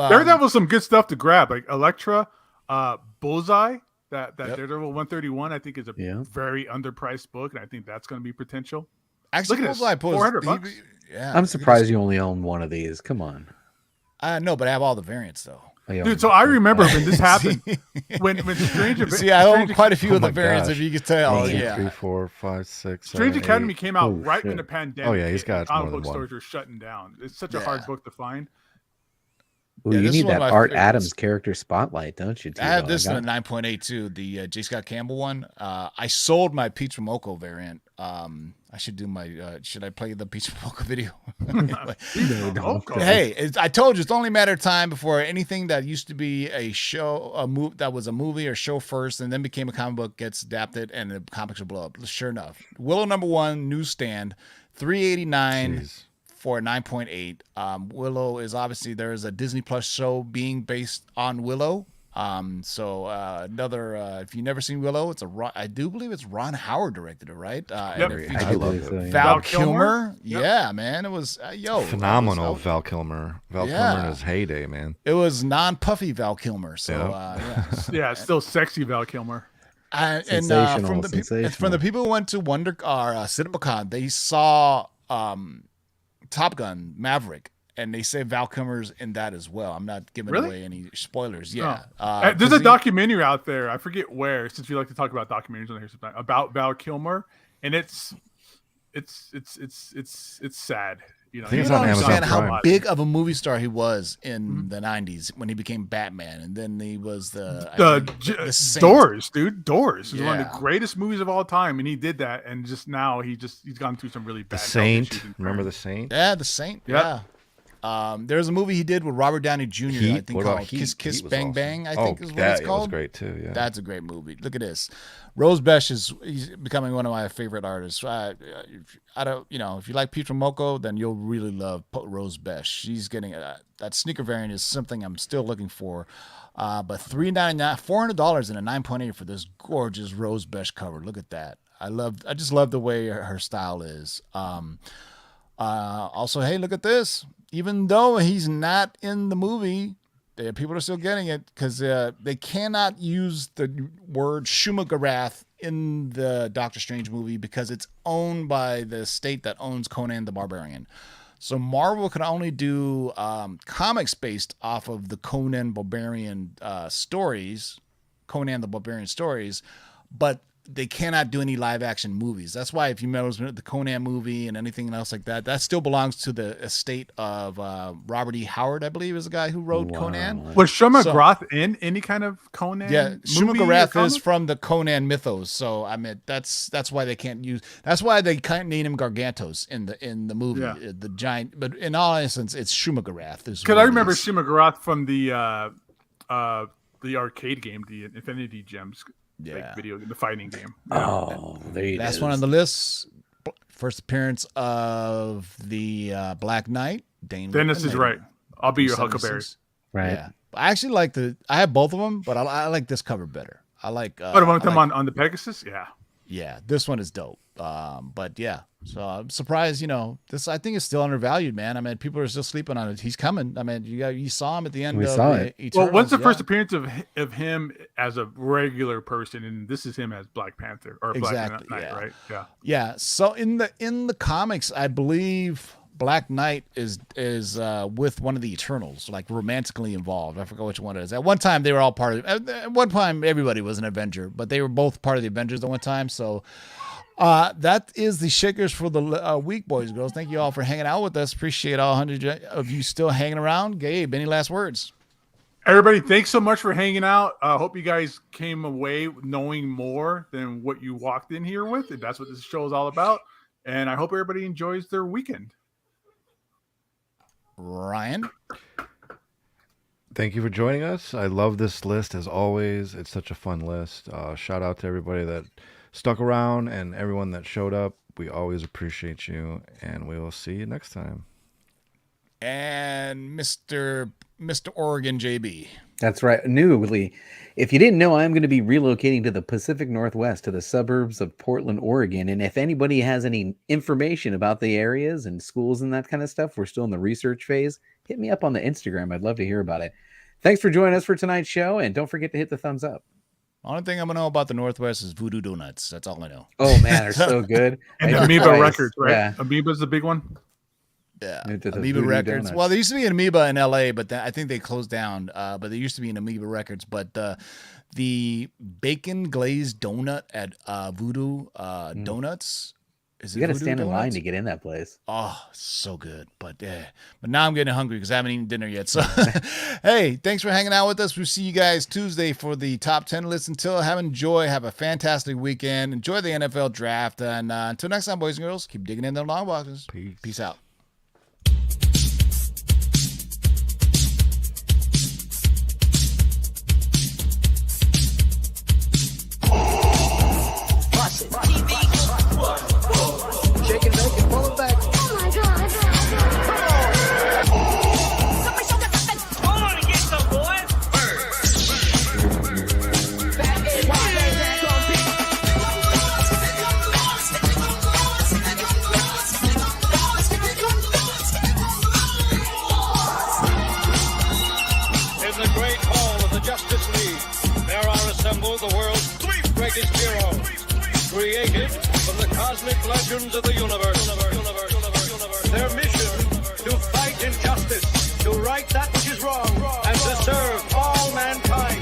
Daredevil was some good stuff to grab, like Elektra, Bullseye. That Daredevil 131, I think, is a very underpriced book, and I think that's going to be potential. Actually, look at this, $400. Yeah, I'm surprised you only own one of these. Come on. No, but I have all the variants though. Dude, so I remember when this happened. when Strange See, I own quite a few of the variants, if you could tell. Oh, yeah. 3, 4, 5, 6. Strange 7, Academy 8. came out right when the pandemic. Oh yeah, he's got comic more book than stores one. were shutting down. It's such a hard book to find. Ooh, you need that Art Adams character spotlight, don't you? I have this in a 9.8 too, the J. Scott Campbell one. I sold my Peach Momoko variant. I should do my. Should I play the Peach Momoko video? Hey, I told you it's only a matter of time before anything that used to be a show, that was a movie or show first, and then became a comic book gets adapted, and the comics will blow up. Sure enough, Willow #1 newsstand, $389. For 9.8. Willow is obviously, there's a Disney Plus show being based on Willow. Another, if you've never seen Willow, I do believe it's Ron Howard directed it, right? Yep. I love it. Val Kilmer. Yep. Yeah, man. It was, phenomenal Val Kilmer. Val Kilmer in his heyday, man. It was non-puffy Val Kilmer. So, yeah, still sexy Val Kilmer. And from the people who went to CinemaCon, they saw Top Gun Maverick, and they say Val Kilmer's in that as well. I'm not giving away any spoilers. Yeah, there's a documentary out there. I forget where. Since we like to talk about documentaries on here sometimes, about Val Kilmer, and it's sad. I think it's on Amazon how Prime. big of a movie star he was in the 90s when he became Batman, and then he was the Doors, dude. Doors is one of the greatest movies of all time, and he did that, and just now he's gone through some really bad. The Saint, remember The Saint? Yeah, The Saint. Yeah. There's a movie he did with Robert Downey Jr. I think called Heat? Kiss Heat Bang awesome. Bang. I think is what it's called. Was great too. Yeah, that's a great movie. Look at this. Rose Besh he's becoming one of my favorite artists. If you like Peach Momoko, then you'll really love Rose Besh. She's getting that sneaker variant is something I'm still looking for. But $399, $400 in a 9.8 for this gorgeous Rose Besh cover. Look at that. I just love the way her style is. Also, hey, look at this. Even though he's not in the movie, people are still getting it because they cannot use the word Shumagarath in the Doctor Strange movie because it's owned by the state that owns Conan the Barbarian. So Marvel can only do comics based off of the Conan the Barbarian stories, but they cannot do any live action movies. That's why if you remember the Conan movie and anything else like that, that still belongs to the estate of Robert E. Howard, I believe is the guy who wrote Conan. Was Shumagarath in any kind of Conan? Yeah, Shumagarath is from the Conan mythos. So I mean that's why they can't use. That's why they can't name him Gargantos in the movie, the giant. But in all essence, it's Shumagarath. Because I remember Shumagarath from the arcade game, the Infinity Gems. Video, the fighting game. Oh, there you go. That's one on the list. First appearance of the Black Knight. Dennis is right. I'll be your Huckleberry. Right. Yeah. I actually like I have both of them, but I like this cover better. I like. One of them on the Pegasus. Yeah. Yeah, this one is dope. But yeah, so I'm surprised. This I think is still undervalued, man. I mean, people are still sleeping on it. He's coming. I mean, you saw him at the end. We of saw it. Eternals, Well, when's the first appearance of him as a regular person, and this is him as Black Panther or Exactly, Black Knight, yeah. right? Yeah. Yeah. So in the comics, I believe Black Knight is with one of the Eternals, like romantically involved. I forgot which one it is. At one time, they were all part of. At one time, everybody was an Avenger, but they were both part of the Avengers at one time. So. That is the Shakers for the week, boys and girls. Thank you all for hanging out with us. Appreciate all 100 of you still hanging around. Gabe, any last words? Everybody, thanks so much for hanging out. Hope you guys came away knowing more than what you walked in here with. And that's what this show is all about. And I hope everybody enjoys their weekend. Ryan? Thank you for joining us. I love this list as always. It's such a fun list. Shout out to everybody that stuck around and everyone that showed up. We always appreciate you, and we will see you next time. And Mr. Oregon JB. That's right. Newly, if you didn't know, I'm going to be relocating to the Pacific Northwest, to the suburbs of Portland, Oregon. And if anybody has any information about the areas and schools and that kind of stuff, we're still in the research phase. Hit me up on the Instagram. I'd love to hear about it. Thanks for joining us for tonight's show, and don't forget to hit the thumbs up. Only thing I'm gonna know about the Northwest is Voodoo Donuts. That's all I know. Oh man, they're so good. And Amoeba Records, right? Yeah. Amoeba's the big one. Yeah, Into the Amoeba Voodoo Records. Donuts. Well, there used to be an Amoeba in LA, but I think they closed down. But there used to be an Amoeba Records. But the bacon glazed donut at Voodoo Donuts. Is You got to Voodoo stand in line Donuts? to get in that place. Oh, so good. But now I'm getting hungry because I haven't eaten dinner yet. So, hey, thanks for hanging out with us. We'll see you guys Tuesday for the top 10 list. Until have a fantastic weekend. Enjoy the NFL draft. And until next time, boys and girls, keep digging in their long boxes. Peace out. Shake and bake and pull it back. Oh my God. Come on and get some, boys. In the great hall of the Justice League, there are assembled the world's three greatest heroes, created from the cosmic legends of the universe. Their mission, to fight injustice, to right that which is wrong, and to serve all mankind.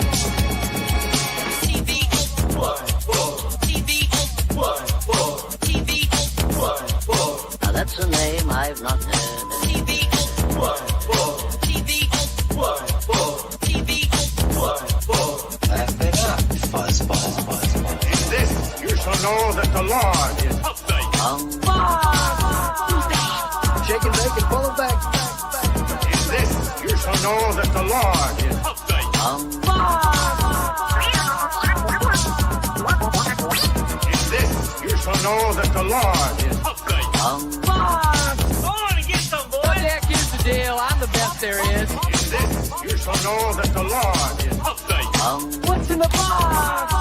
Now that's a name I've not heard. In this, you shall know that the Lord is upright. Shake and bake and pull it back. In this, you shall know that the Lord is upright. In this, you shall know that the Lord is upright. Come on and get some, boys. Jack, here's the deal. I'm the best there is. In this, you shall know that the Lord is upright. What's in the box?